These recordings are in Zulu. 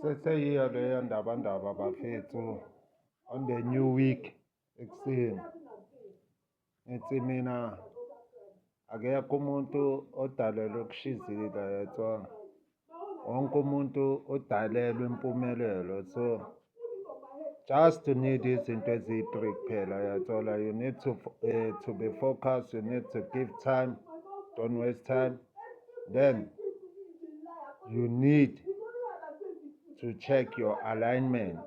Seseyiyo leyo ndaba bafethu on the new week ekuseni. Ngithi mina akekho umuntu odalelwe ukushizila yetwa. Wonke umuntu odalelwe impumelelo. So just to need izinto ezi-3 kuphela yathola. You need to be focused, you need to give time, don't waste time. Then you need to check your alignment.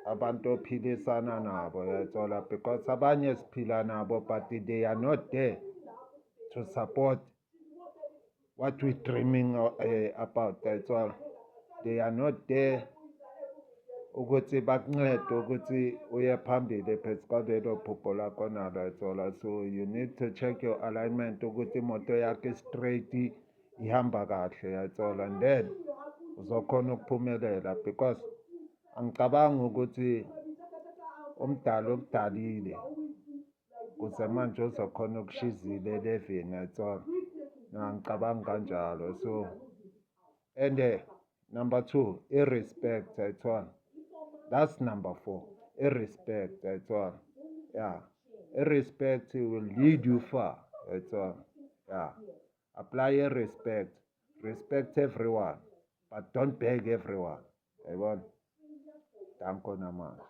Abantu ophilisana nabo yathola, because abanye siphila nabo but they are not there to support what we're dreaming about yathola. They are not there ukuthi bakuncede ukuthi uye phambili phezu kwalelo phupho lakho nalo yathola. So you need to check your alignment ukuthi imoto yakho straight ihamba kahle yathola, and then uzokhona ukuphumelela, because angicabangi ukuthi umdali okudalile kuze manje uzokhona ukushizila elevini yathola. Angicabangi kanjalo. So and number 2, i-respect yathola. That's number 4, i-respect yathola. Yeah, i-respect will lead you far yathola. Yeah, apply respect, respect everyone, but don't beg everyone. Yabona? Danko namanga.